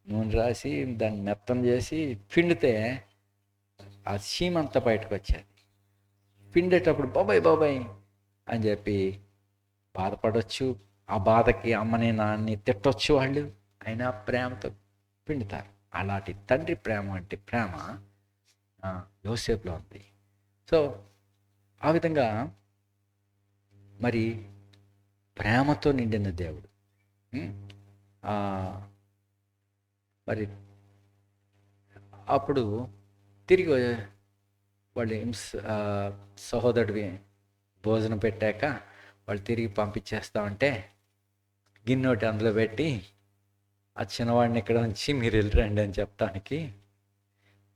నూనె రాసి దాన్ని మెత్తన చేసి పిండితే ఆ చీమంతా బయటకు వచ్చేది. పిండేటప్పుడు బాబాయ్ బాబాయ్ అని చెప్పి బాధపడవచ్చు. ఆ బాధకి అమ్మని నాన్ని తిట్టొచ్చు వాళ్ళు, అయినా ప్రేమతో పిండుతారు. అలాంటి తండ్రి ప్రేమ వంటి ప్రేమ యోసేపులో ఉంది. సో ఆ విధంగా మరి ప్రేమతో నిండిన దేవుడు. మరి అప్పుడు తిరిగి వాళ్ళు సహోదరుడివి భోజనం పెట్టాక వాళ్ళు తిరిగి పంపించేస్తామంటే గిన్నె అందులో పెట్టి ఆ చిన్నవాడిని ఇక్కడ ఉంచి మీరు వెళ్ళిరండి అని చెప్తానికి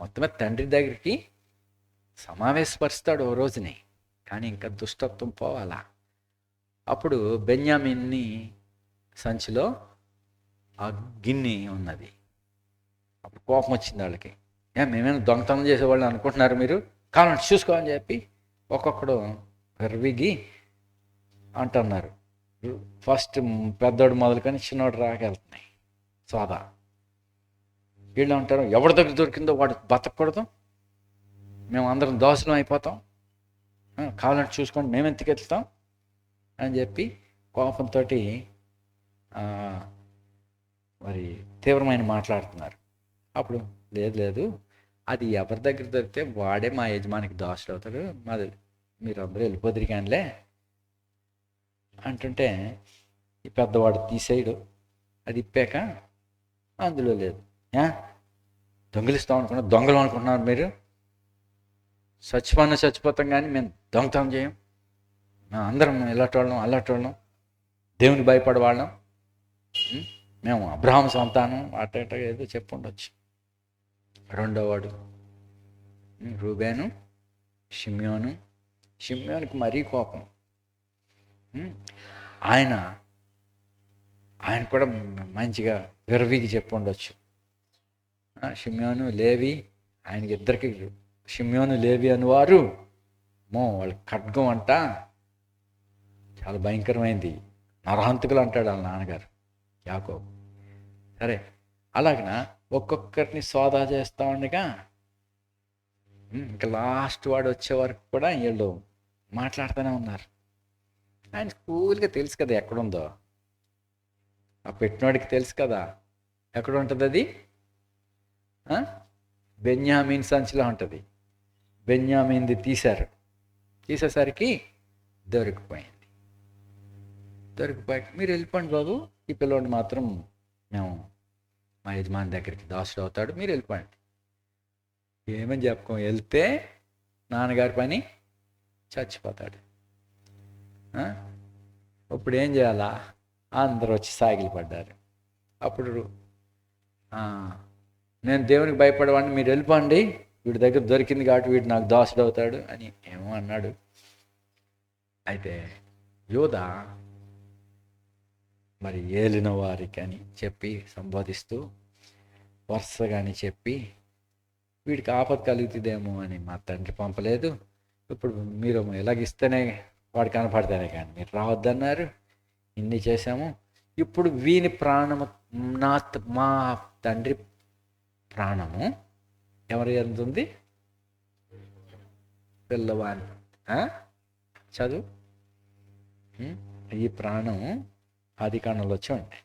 మొత్తమే తండ్రి దగ్గరికి సమావేశపరుస్తాడు ఓ రోజుని. కానీ ఇంకా దుష్టత్వం పోవాలా. అప్పుడు బెన్యామిన్ని సంచిలో ఆ గిన్నె ఉన్నది. అప్పుడు కోపం వచ్చింది వాళ్ళకి. మేమేమైనా దొంగతనం చేసేవాళ్ళని అనుకుంటున్నారు మీరు, కావాలంటే చూసుకోవాలని చెప్పి ఒక్కొక్కడు విరిగి అంటున్నారు. ఫస్ట్ పెద్దోడు మొదలుకొని చిన్నోడు రాకెళ్తున్నాయి సోదా. వీళ్ళు అంటారు, ఎవరి దగ్గర దొరికిందో వాడు బతకూడదు, మేము అందరం దోషులం అయిపోతాం, కావాలంటే చూసుకోండి, మేము ఎత్తుకెళ్తాం అని చెప్పి కోపంతో మరి తీవ్రమైన మాట్లాడుతున్నారు. అప్పుడు లేదు అది ఎవరి దగ్గర దొరికితే వాడే మా యజమానికి దోషులు అవుతాడు, మాది మీరు అందరూ వెళ్ళిపోదురు కానిలే అంటుంటే ఈ పెద్దవాడు తీసేయడు. అది ఇప్పాక అందులో లేదు. దొంగిలిస్తాం అనుకున్నా, దొంగలు అనుకుంటున్నారు మీరు, చచ్చిపోతాం కానీ మేము దొంగతనం చేయం, మేము అందరం ఇలాంటి వాళ్ళం, దేవుని భయపడే వాళ్ళం, మేము అబ్రహాం సంతానం అట్ట ఏదో చెప్పుండొచ్చు. రెండోవాడు రూబేను, షిమ్యోనుకి మరీ కోపం. ఆయన కూడా మంచిగా విరవికి చెప్పుండొచ్చు. షిమ్యోను లేవి, ఆయనకి ఇద్దరికి షిమ్యోను లేవి అనువారు వాళ్ళ ఖడ్గం అంట చాలా భయంకరమైంది, నరహంతకులు అంటాడు వాళ్ళ నాన్నగారు యాకోబు. సరే, అలాగన ఒక్కొక్కరిని సోదా చేస్తూ ఉండగా ఇంకా లాస్ట్ వాడు వచ్చే వరకు కూడా వీళ్ళు మాట్లాడుతూనే ఉన్నారు. ఆయన కూల్గా తెలుసు కదా ఎక్కడుందో, ఆ పెట్టినోడికి తెలుసు కదా ఎక్కడ ఉంటుంది అది. బెన్యామీన్ సంచిలో ఉంటుంది. బెన్యామీన్ది తీసేసరికి దొరికిపోయింది. మీరు వెళ్ళిపోండి బాబు, ఈ పిల్లోడు మాత్రం మేము మా యజమాని దగ్గరికి దాసుడు అవుతాడు, మీరు వెళ్ళిపోండి. ఏమని చెప్పుకో, వెళ్తే నాన్నగారి పని చచ్చిపోతాడు. ఇప్పుడు ఏం చేయాలా? అందరూ వచ్చి సాగిలి పడ్డారు. అప్పుడు నేను దేవునికి భయపడేవాడిని, మీరు వెళ్ళిపోండి, వీడి దగ్గర దొరికింది కాబట్టి వీడు నాకు దాసుడు అవుతాడు అని ఏమో అన్నాడు. అయితే యోధా మరి ఏలిన వారికి అని చెప్పి సంబోధిస్తూ వరుసగాని చెప్పి, వీడికి ఆపద కలుగుతుందేమో అని మా తండ్రి పంపలేదు, ఇప్పుడు మీరు ఎలాగిస్తేనే వాడు కనపడితేనే కానీ మీరు రావద్దన్నారు, ఇన్ని చేశాము, ఇప్పుడు వీని ప్రాణము మా తండ్రి ప్రాణము ఎవరి ఎందుంది? పిల్లవాని చదువు. ఈ ప్రాణం ఆదికాండంలో చూడండి.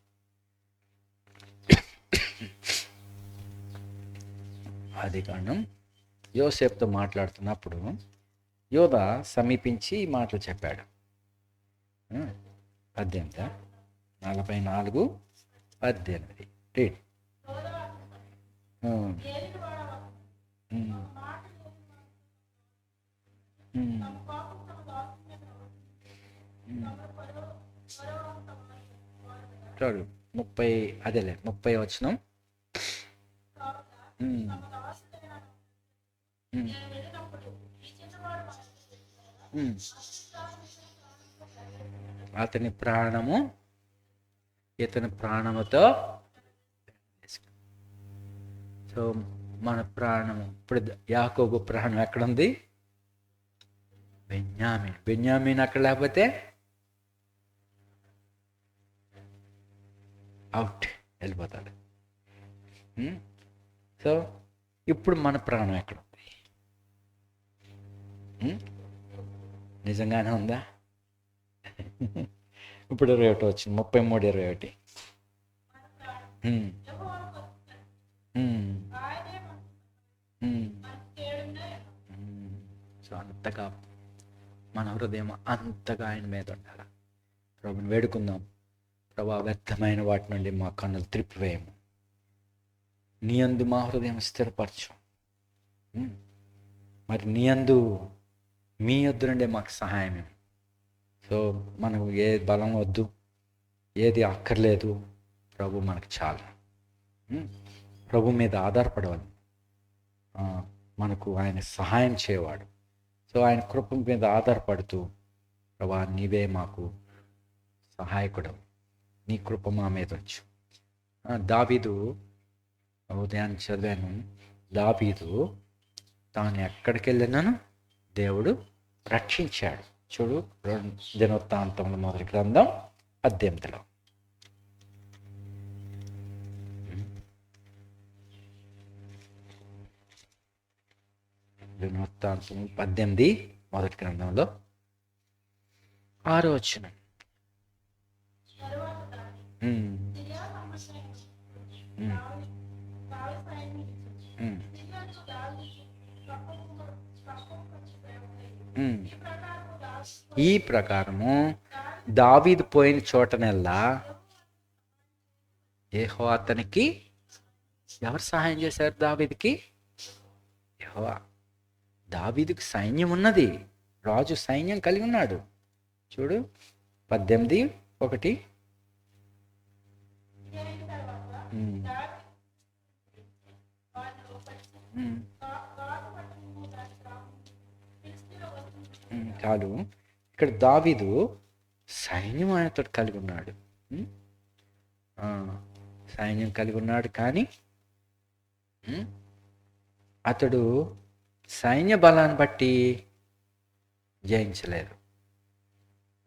ఆదికాండం యోసేపుతో మాట్లాడుతున్నప్పుడు యోధ సమీపించి ఈ మాటలు చెప్పాడు. 18 44-18 రీడ్. చూడు 30 వచనం. అతని ప్రాణము ఇతని ప్రాణముతో. సో మన ప్రాణము ఇప్పుడు యాకోబు ప్రాణం ఎక్కడుంది? బెన్యామీన్ అక్కడ లేకపోతే అవుట్, వెళ్ళిపోతాడు. సో ఇప్పుడు మన ప్రాణం ఎక్కడుంది? నిజంగానే ఉందా? ఇప్పుడు 21 వచ్చింది, 33-21. సో అంతగా మన హృదయం అంతగా ఆయన మీద ఉండాలి. ప్రభుని వేడుకుందాం, ప్రభా వ్యర్థమైన వాటి నుండి మా కన్నులు త్రిప్పివేయము, నీ యందు మా హృదయం స్థిరపరచు. మరి నీ యందు మీ యొద్ద నుండే మాకు సహాయం. సో మనకు ఏ బలం వద్దు, ఏది అక్కర్లేదు, ప్రభు మనకు చాలు. ప్రభు మీద ఆధారపడవాలి, మనకు ఆయన సహాయం చేయవాడు. సో ఆయన కృప మీద ఆధారపడుతూ, ప్రభా నీవే మాకు సహాయకుడు, నీ కృప మా మీద వచ్చు. దావీదు ఉదయాన్ని చదివాను, దావీదు తాను ఎక్కడికి వెళ్ళినాను దేవుడు రక్షించాడు. చూడు దినవృత్తాంతముల మొదటి గ్రంథం 18. దినవృత్తాంతం 18 మొదటి గ్రంథంలో 6వ వచనం. ఈ ప్రకారము దావీదు పోయిన చోటనెల్లా యెహోవా అతనికి ఎవరు సహాయం చేశారు? దావీదుకి యెహోవా. దావీదుకి సైన్యం ఉన్నది, రాజు సైన్యం కలిగి ఉన్నాడు. చూడు 18:1. కాదు, ఇక్కడ దావీదు సైన్యం ఆయనతో కలిగి ఉన్నాడు, సైన్యం కలిగి ఉన్నాడు. కానీ అతడు సైన్య బలాన్ని బట్టి జయించలేదు.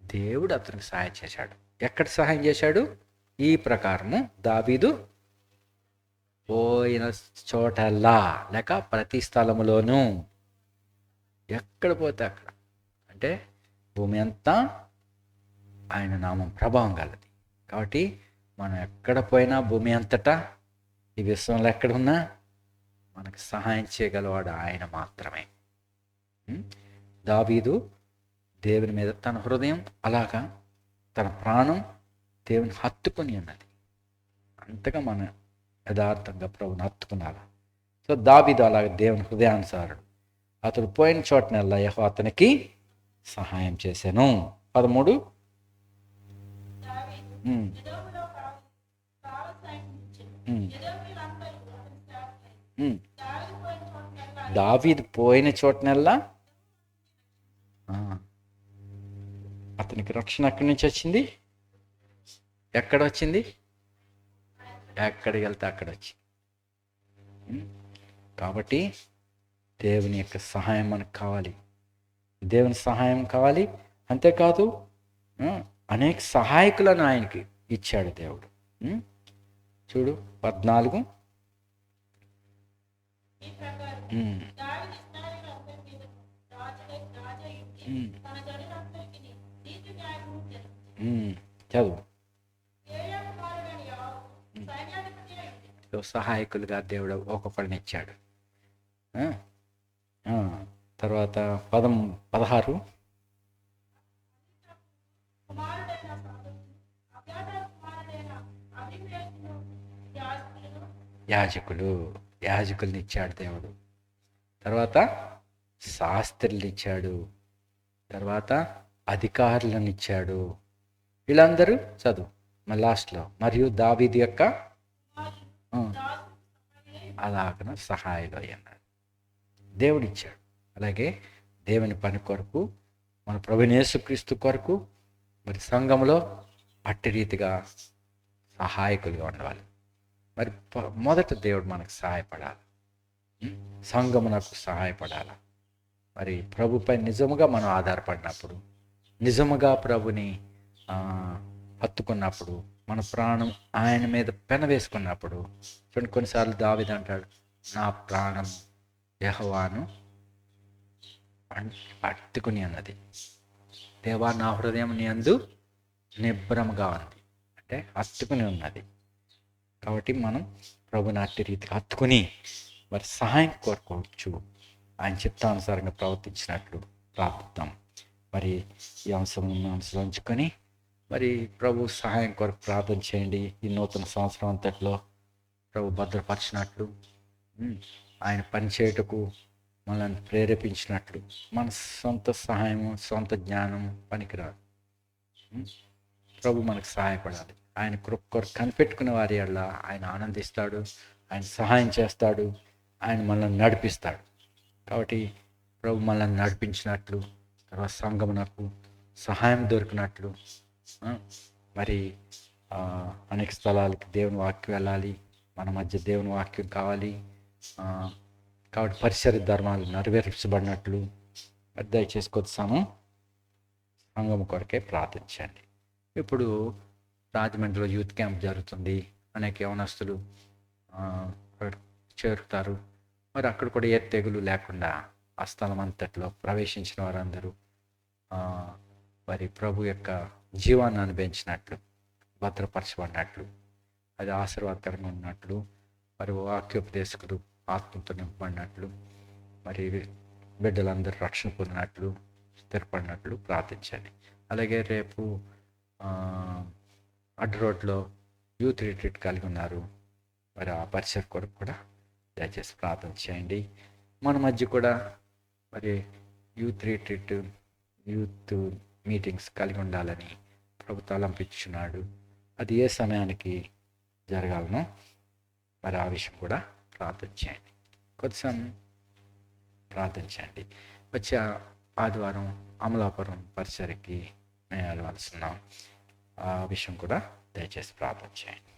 దేవుడు అతనికి సహాయం చేశాడు. ఎక్కడ సహాయం చేశాడు? ఈ ప్రకారము దావీదు పోయిన చోటల్లా, లేక ప్రతి స్థలములోనూ, ఎక్కడ పోతే అక్కడ, అంటే భూమి అంతా ఆయన నామం ప్రభావం కలది. కాబట్టి మనం ఎక్కడ పోయినా, భూమి అంతటా, ఈ విశ్వంలో ఎక్కడున్నా మనకు సహాయం చేయగలవాడు ఆయన మాత్రమే. దావీదు దేవుని మీద తన హృదయం, అలాగా తన ప్రాణం దేవుని హత్తుకొని ఉన్నది. అంతగా మన యథార్థంగా ప్రభుని హత్తుకున్నాడు. సో దావీదు అలాగే దేవుని హృదయానుసారుడు. అతడు పోయిన చోటనల్లా యెహోవా అతనికి సహాయం చేశాను. 13 దావీదు పోయిన చోటనల్లా అతనికి రక్షణ ఎక్కడి నుంచి వచ్చింది? ఎక్కడ వచ్చింది? ఎక్కడికి వెళ్తే అక్కడ వచ్చింది. కాబట్టి దేవుని యొక్క సహాయం మనకు కావాలి. దేవుని సహాయం కావాలి. అంతేకాదు అనేక సహాయకులను ఆయనకి ఇచ్చాడు దేవుడు. చూడు 14. చదువు. సహాయకులుగా దేవుడు ఒక్కొక్కరిని ఇచ్చాడు. తర్వాత 16 యాజకుల్ని ఇచ్చాడు దేవుడు. తర్వాత శాస్త్రుల్ని ఇచ్చాడు. తర్వాత అధికారులను ఇచ్చాడు. వీళ్ళందరూ చదువు మరి లాస్ట్లో, మరియు దావీదు యొక్క అలాగన సహాయాలు అన్నారు. దేవుడు ఇచ్చాడు. అలాగే దేవుని పని కొరకు, మన ప్రభువైన యేసుక్రీస్తు కొరకు మరి సంఘంలో అట్టి రీతిగా సహాయకులుగా ఉండాలి. మరి మొదట దేవుడు మనకు సహాయపడాలి, సంఘమునకు సహాయపడాలి. మరి ప్రభుపై నిజముగా మనం ఆధారపడినప్పుడు, నిజముగా ప్రభుని హత్తుకున్నప్పుడు, మన ప్రాణం ఆయన మీద పెన వేసుకున్నప్పుడు, చూడండి కొన్నిసార్లు దావీదు అంటాడు, నా ప్రాణం యెహోవాను పట్టుకుని అన్నది. దేవా నా హృదయం నీ యందు నిబ్బరముగా ఉంది, అంటే హత్తుకుని ఉన్నది. కాబట్టి మనం ప్రభుని అట్టి రీతిగా హత్తుకుని మరి సహాయం కోరుకోవచ్చు. ఆయన చిత్తానుసారంగా ప్రవర్తించినట్లు ప్రార్థిద్దాం. మరి ఈ మనసులో ఉంచుకొని మరి ప్రభు సహాయం కొరకు ప్రార్థన చేయండి. ఈ నూతన సంవత్సరం అంతట్లో ప్రభు భద్రపరిచినట్లు, ఆయన పనిచేయటకు మనల్ని ప్రేరేపించినట్లు, మన సొంత సహాయము, సొంత జ్ఞానం పనికిరాదు. ప్రభు మనకు సహాయపడాలి. ఆయన కృప కొరకు కనిపెట్టుకునే వారి వల్ల ఆయన ఆనందిస్తాడు, ఆయన సహాయం చేస్తాడు, ఆయన మనల్ని నడిపిస్తాడు. కాబట్టి ప్రభు మనల్ని నడిపించినట్లు, తర్వాత సంఘమునకు సహాయం దొరికినట్లు, మరి అనేక స్థలాలకి దేవుని వాక్యం వెళ్ళాలి, మన మధ్య దేవుని వాక్యం కావాలి. కాబట్టి పరిసర ధర్మాలు నెరవేర్చబడినట్లు దయచేసి కొద్ది సమయం సంఘం కొరకే ప్రార్థించండి. ఇప్పుడు రాజమండ్రిలో యూత్ క్యాంప్ జరుగుతుంది. అనేక యవనస్తులు చేరుతారు. మరి అక్కడ కూడా ఏ తెగులు లేకుండా ఆ స్థలం అంతట్లో ప్రవేశించిన వారందరూ మరి ప్రభు యొక్క జీవాన్ని అనుభవించినట్లు, భద్రపరచబడినట్లు, అది ఆశీర్వాదకరంగా ఉన్నట్లు, మరి వాక్యోపదేశకులు ఆత్మతో నింపబడినట్లు, మరి బిడ్డలందరూ రక్షణ పొందినట్లు, స్థిరపడినట్లు ప్రార్థించండి. అలాగే రేపు అడ్డు రోడ్లో యూత్ రిట్రీట్ కలిగి ఉన్నారు. మరి ఆ పరిసర కొరకు కూడా దయచేసి ప్రార్థన చేయండి. మన మధ్య కూడా మరి యూత్ రిట్రీట్, యూత్ మీటింగ్స్ కలిగి ఉండాలని ప్రభు తలంపించున్నాడు. అది ఏ సమయానికి జరగాలనో మరి ఆ విషయం కూడా ప్రార్థన చేయండి. కొద్ది సమయం ప్రార్థన చేయండి. వచ్చే ఆదివారం అమలాపురం పరిసరకి మేము వెళ్ళవలసిన ఆ విషయం కూడా దయచేసి ప్రార్థన చేయండి.